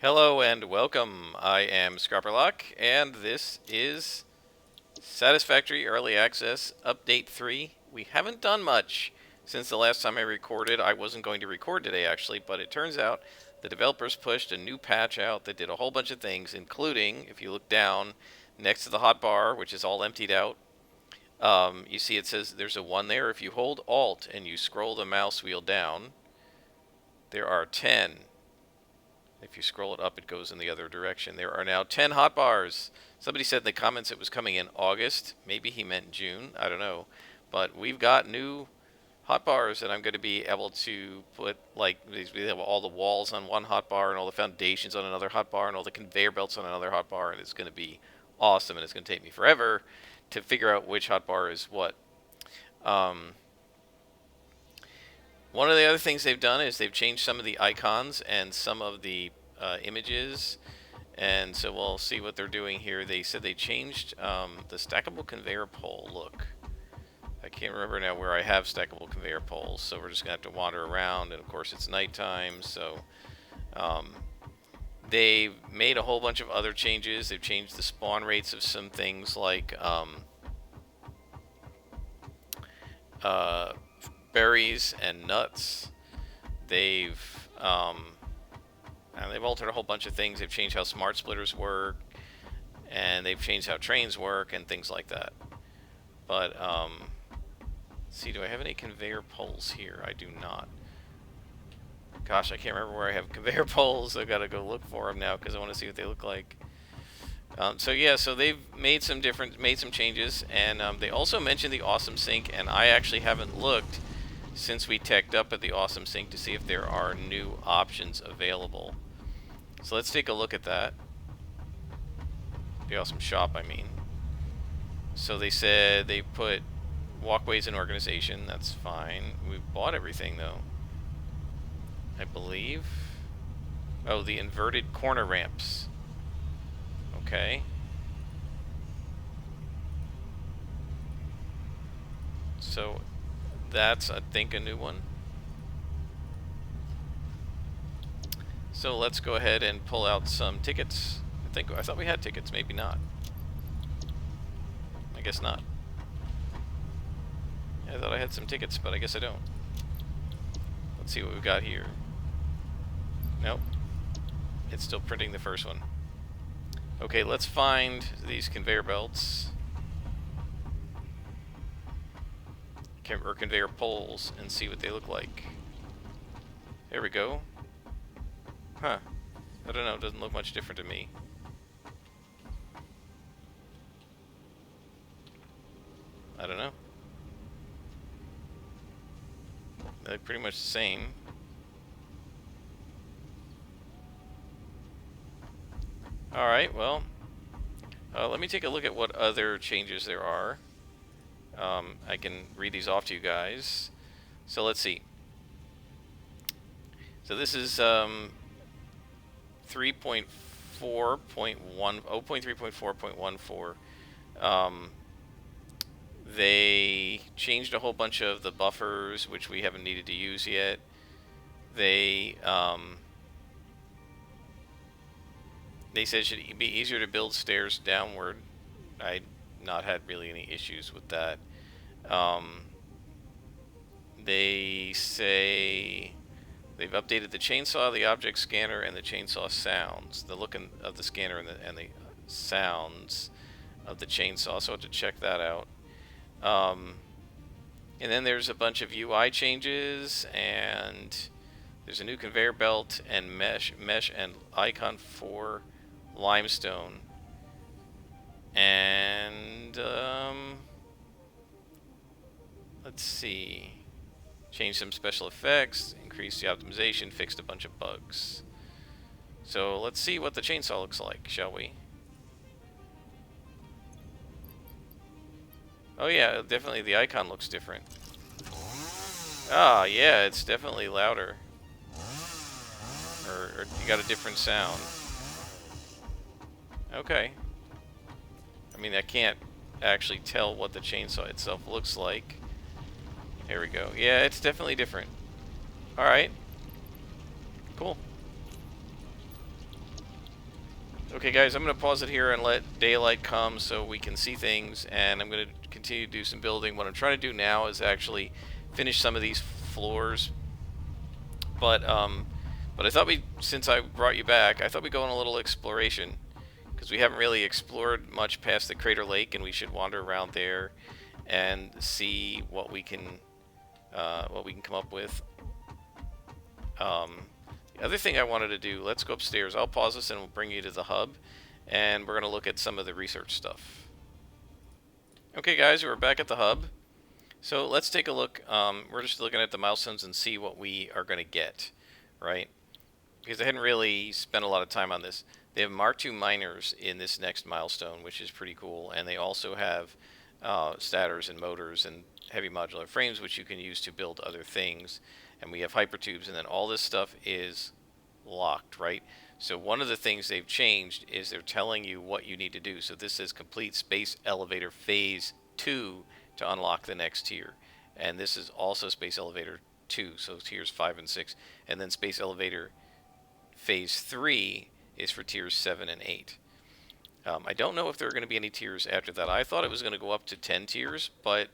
Hello and welcome. I am Scrapperlock, and this is Satisfactory Early Access Update 3. We haven't done much since the last time I recorded. I wasn't going to record today, actually, but it turns out the developers pushed a new patch out that did a whole bunch of things, including, if you look down next to the hotbar, which is all emptied out, you see it says there's a 1 there. If you hold Alt and you scroll the mouse wheel down, there are 10. If you scroll it up, it goes in the other direction. There are now 10 hotbars. Somebody said in the comments it was coming in August. Maybe he meant June. I don't know. But we've got new hotbars, and I'm going to be able to put, like, we have all the walls on one hotbar and all the foundations on another hotbar and all the conveyor belts on another hotbar, and it's going to be awesome, and it's going to take me forever to figure out which hotbar is what. Um, One of the other things they've done is they've changed some of the icons and some of the images, and so we'll see what they're doing here. They said they changed the stackable conveyor pole look. I can't remember now where I have stackable conveyor poles, so we're just going to have to wander around, and of course it's nighttime, so um, they've made a whole bunch of other changes. They've changed the spawn rates of some things like uh, berries and nuts. They've and they've altered a whole bunch of things. They've changed how smart splitters work, and they've changed how trains work and things like that. But let's see, do I have any conveyor poles here? I do not. Gosh, I can't remember where I have conveyor poles. I've got to go look for them now because I want to see what they look like. So yeah, so they've made some changes, and they also mentioned the Awesome Sync, and I actually haven't looked since we teched up at the Awesome Sync to see if there are new options available. So let's take a look at that. The Awesome Shop, I mean. So they said they put walkways in organization. That's fine. We bought everything, though, I believe. Oh, the inverted corner ramps. Okay. So that's, I think, a new one. So let's go ahead and pull out some tickets. I thought we had tickets, maybe not. I guess not. I thought I had some tickets, but I guess I don't. Let's see what we've got here. Nope. It's still printing the first one. Okay, let's find these conveyor belts. Or conveyor poles and see what they look like. There we go. Huh. I don't know, it doesn't look much different to me. I don't know. They look pretty much the same. Alright, well, let me take a look at what other changes there are. I can read these off to you guys. So let's see. So this is 0.3.4.14. They changed a whole bunch of the buffers, which we haven't needed to use yet. They said it should be easier to build stairs downward. I not had really any issues with that. They say they've updated the chainsaw, the object scanner, and the chainsaw sounds. The look of the scanner and the sounds of the chainsaw, so I have to check that out. And then there's a bunch of UI changes, and there's a new conveyor belt and mesh and icon for limestone. And let's see. Changed some special effects, increased the optimization, fixed a bunch of bugs. So let's see what the chainsaw looks like, shall we? Oh yeah, definitely the icon looks different. Ah, yeah, it's definitely louder. Or you got a different sound. Okay. I mean, I can't actually tell what the chainsaw itself looks like. Here we go. Yeah, it's definitely different. Alright. Cool. Okay, guys, I'm going to pause it here and let daylight come so we can see things, and I'm going to continue to do some building. What I'm trying to do now is actually finish some of these floors, but I thought since I brought you back, I thought we'd go on a little exploration, because we haven't really explored much past the Crater Lake, and we should wander around there and see what we can come up with. The other thing I wanted to do, let's go upstairs. I'll pause this and we'll bring you to the hub, and we're going to look at some of the research stuff. Okay, guys, we're back at the hub. So let's take a look. We're just looking at the milestones and see what we are going to get, right? Because I hadn't really spent a lot of time on this. They have Mark II miners in this next milestone, which is pretty cool, and they also have stators and motors and heavy modular frames, which you can use to build other things. And we have hypertubes, and then all this stuff is locked, right? So one of the things they've changed is they're telling you what you need to do. So this is complete space elevator phase 2 to unlock the next tier. And this is also space elevator 2, so tiers 5 and 6. And then space elevator phase 3 is for tiers 7 and 8. I don't know if there are going to be any tiers after that. I thought it was going to go up to 10 tiers, but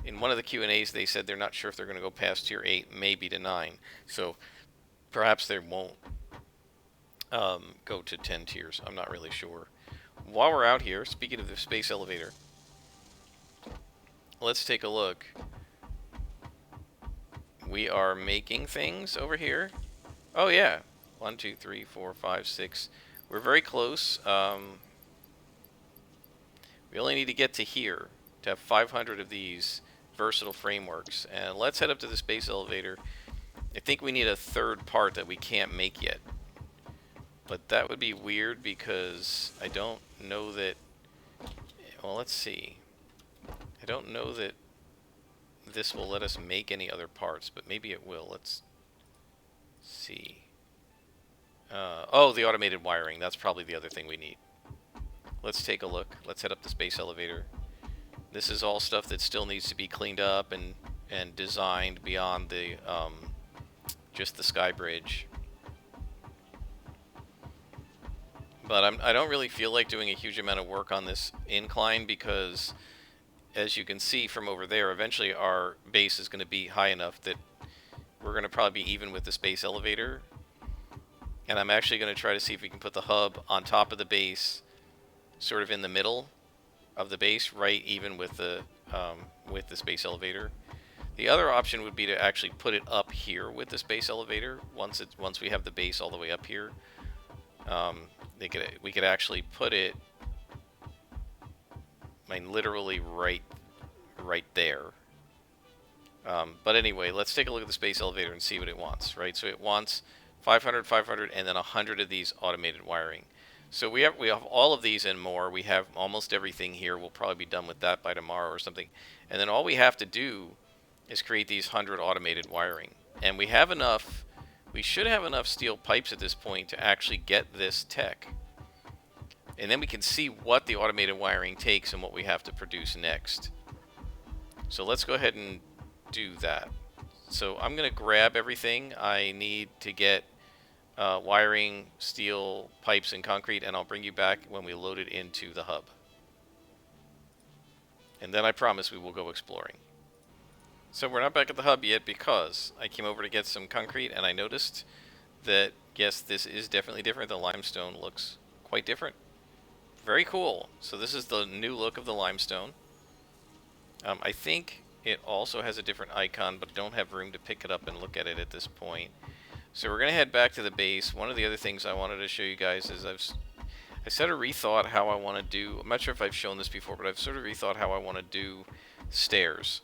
in one of the Q&As they said they're not sure if they're going to go past tier 8, maybe to 9. So perhaps they won't go to 10 tiers. I'm not really sure. While we're out here, speaking of the space elevator, let's take a look. We are making things over here. Oh yeah, 1, 2, 3, 4, 5, 6. We're very close. We only need to get to here to have 500 of these versatile frameworks. And let's head up to the space elevator. I think we need a third part that we can't make yet. But that would be weird because I don't know that... Well, let's see. I don't know that this will let us make any other parts, but maybe it will. Let's see. Oh, the automated wiring. That's probably the other thing we need. Let's take a look. Let's head up the space elevator. This is all stuff that still needs to be cleaned up and designed beyond the just the sky bridge. But I don't really feel like doing a huge amount of work on this incline because, as you can see from over there, eventually our base is going to be high enough that we're going to probably be even with the space elevator. And I'm actually going to try to see if we can put the hub on top of the base, sort of in the middle of the base, right even with the space elevator. The other option would be to actually put it up here with the space elevator once we have the base all the way up here. We could actually put it, I mean, literally right there. But anyway, let's take a look at the space elevator and see what it wants, right? So it wants 500, 500, and then 100 of these automated wiring. So we have all of these and more. We have almost everything here. We'll probably be done with that by tomorrow or something. And then all we have to do is create these 100 automated wiring. And we have enough, we should have enough steel pipes at this point to actually get this tech. And then we can see what the automated wiring takes and what we have to produce next. So let's go ahead and do that. So I'm going to grab everything I need to get wiring, steel, pipes, and concrete, and I'll bring you back when we load it into the hub. And then I promise we will go exploring. So we're not back at the hub yet because I came over to get some concrete and I noticed that, yes, this is definitely different. The limestone looks quite different. Very cool. So this is the new look of the limestone. I think it also has a different icon, but don't have room to pick it up and look at it at this point. So we're going to head back to the base. One of the other things I wanted to show you guys is I sort of rethought how I want to do, I'm not sure if I've shown this before, but I've sort of rethought how I want to do stairs.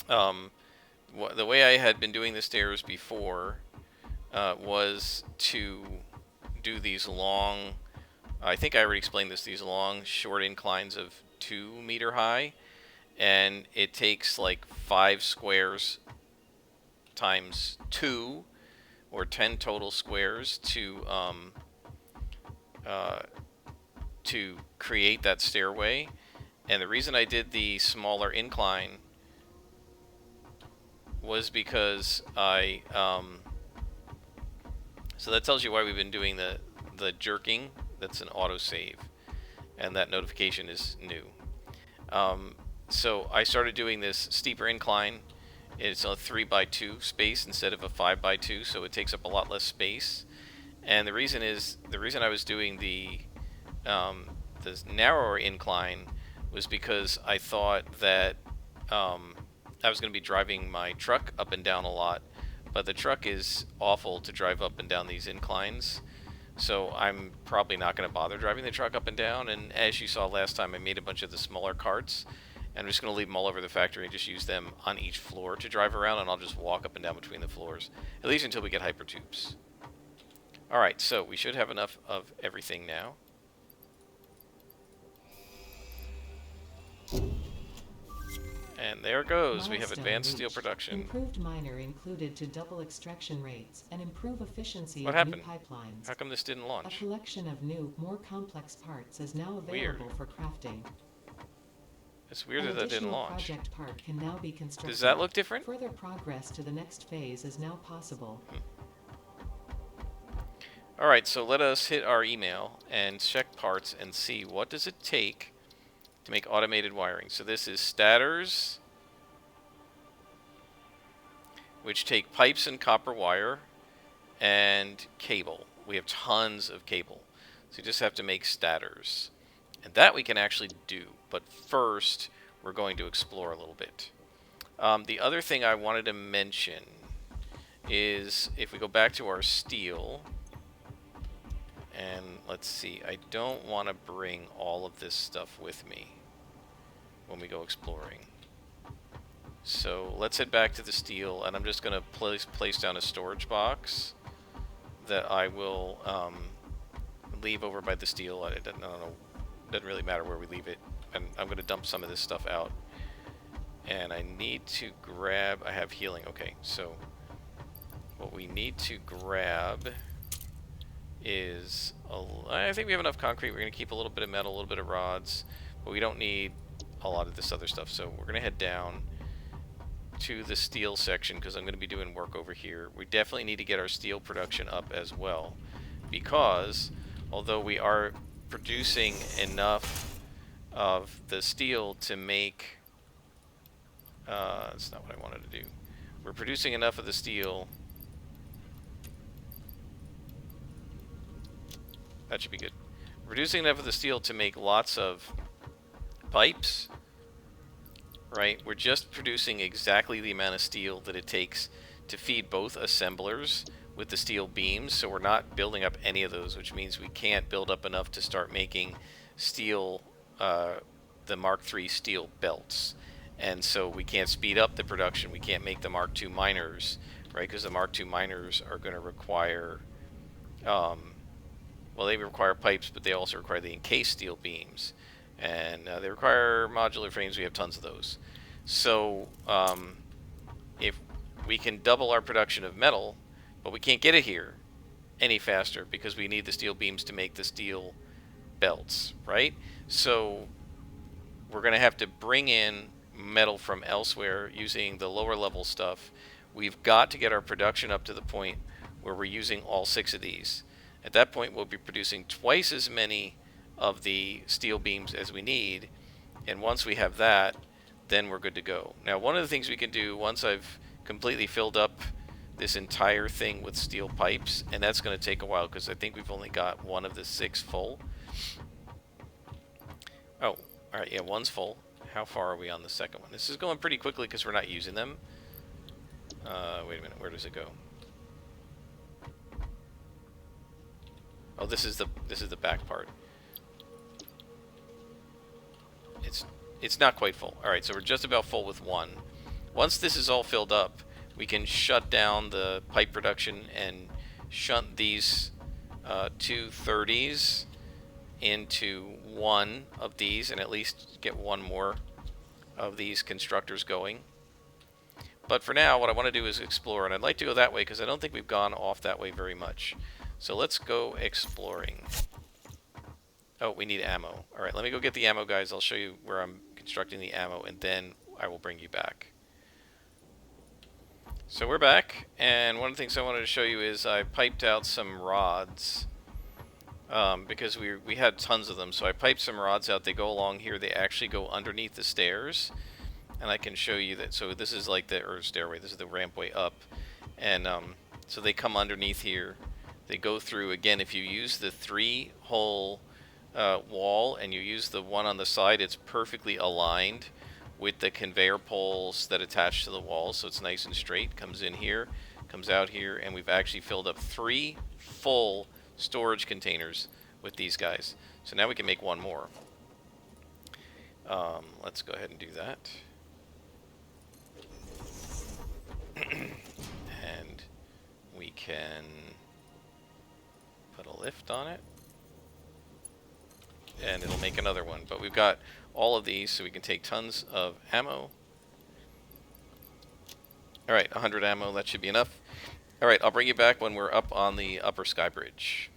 The way I had been doing the stairs before was to do these long, I think I already explained this, these long short inclines of 2 meter high, and it takes like 5 squares times 2 or 10 total squares to create that stairway. And the reason I did the smaller incline was because so that tells you why we've been doing the jerking, that's an autosave, and that notification is new. Um, so I started doing this steeper incline. It's a 3x2 space instead of a 5x2, so it takes up a lot less space. And the reason I was doing um, the narrower incline was because I thought that I was going to be driving my truck up and down a lot, but the truck is awful to drive up and down these inclines. So I'm probably not going to bother driving the truck up and down. And as you saw last time, I made a bunch of the smaller carts. And I'm just going to leave them all over the factory and just use them on each floor to drive around. And I'll just walk up and down between the floors, at least until we get hypertubes. Alright, so we should have enough of everything now. And there it goes. We have advanced steel production. Improved miner included to double extraction rates and improve efficiency What of happened? new pipelines. How come this didn't A launch? collection of new, more complex parts is now available for crafting. It's weird that didn't launch. Project part can now be constructed. Does that look different? Further progress to the next phase is now possible. Alright, so let us hit our email and check parts and see what does it take to make automated wiring. So this is stators, which take pipes and copper wire and cable. We have tons of cable. So you just have to make stators. And that we can actually do. But first, we're going to explore a little bit. The other thing I wanted to mention is if we go back to our steel, and let's see, I don't want to bring all of this stuff with me when we go exploring. So let's head back to the steel, and I'm just going to place down a storage box that I will leave over by the steel. I don't know, doesn't really matter where we leave it. And I'm going to dump some of this stuff out. And I need to grab, I have healing. Okay, so what we need to grab is, I think we have enough concrete. We're going to keep a little bit of metal, a little bit of rods, but we don't need a lot of this other stuff. So we're going to head down to the steel section because I'm going to be doing work over here. We definitely need to get our steel production up as well, because although we are producing enough of the steel to make, that's not what I wanted to do. We're producing enough of the steel. That should be good. Reducing enough of the steel to make lots of pipes, right? We're just producing exactly the amount of steel that it takes to feed both assemblers with the steel beams, so we're not building up any of those, which means we can't build up enough to start making steel, the Mark III steel belts. And so we can't speed up the production. We can't make the Mark II miners, right? Because the Mark II miners are going to require, well, they require pipes, but they also require the encased steel beams. And they require modular frames. We have tons of those. So if we can double our production of metal, but we can't get it here any faster because we need the steel beams to make the steel belts, right? So we're going to have to bring in metal from elsewhere using the lower level stuff. We've got to get our production up to the point where we're using all 6 of these. At that point, we'll be producing twice as many of the steel beams as we need, and once we have that, then we're good to go. Now, one of the things we can do once I've completely filled up this entire thing with steel pipes, and that's going to take a while because I think we've only got 1 of the 6 full. Oh, alright, yeah, 1's full. How far are we on the second one? This is going pretty quickly because we're not using them. Wait a minute, where does it go? Oh, this is the back part. It's not quite full. Alright, so we're just about full with 1. Once this is all filled up, we can shut down the pipe production and shunt these 2 30s into 1 of these, and at least get 1 more of these constructors going. But for now, what I want to do is explore, and I'd like to go that way because I don't think we've gone off that way very much. So let's go exploring. Oh, we need ammo. Alright, let me go get the ammo, guys. I'll show you where I'm constructing the ammo, and then I will bring you back. So we're back, and one of the things I wanted to show you is I piped out some rods. because we had tons of them. So I piped some rods out. They go along here. They actually go underneath the stairs, and I can show you that. So this is like the or stairway. This is the rampway up, and so they come underneath here. They go through again. If you use the three-hole wall and you use the one on the side, it's perfectly aligned with the conveyor poles that attach to the wall, so it's nice and straight. Comes in here, comes out here, and we've actually filled up 3 full storage containers with these guys. So now we can make one more. Let's go ahead and do that. And we can put a lift on it, and it'll make another one. But we've got all of these, so we can take tons of ammo. Alright, 100 ammo, that should be enough. Alright, I'll bring you back when we're up on the upper sky bridge.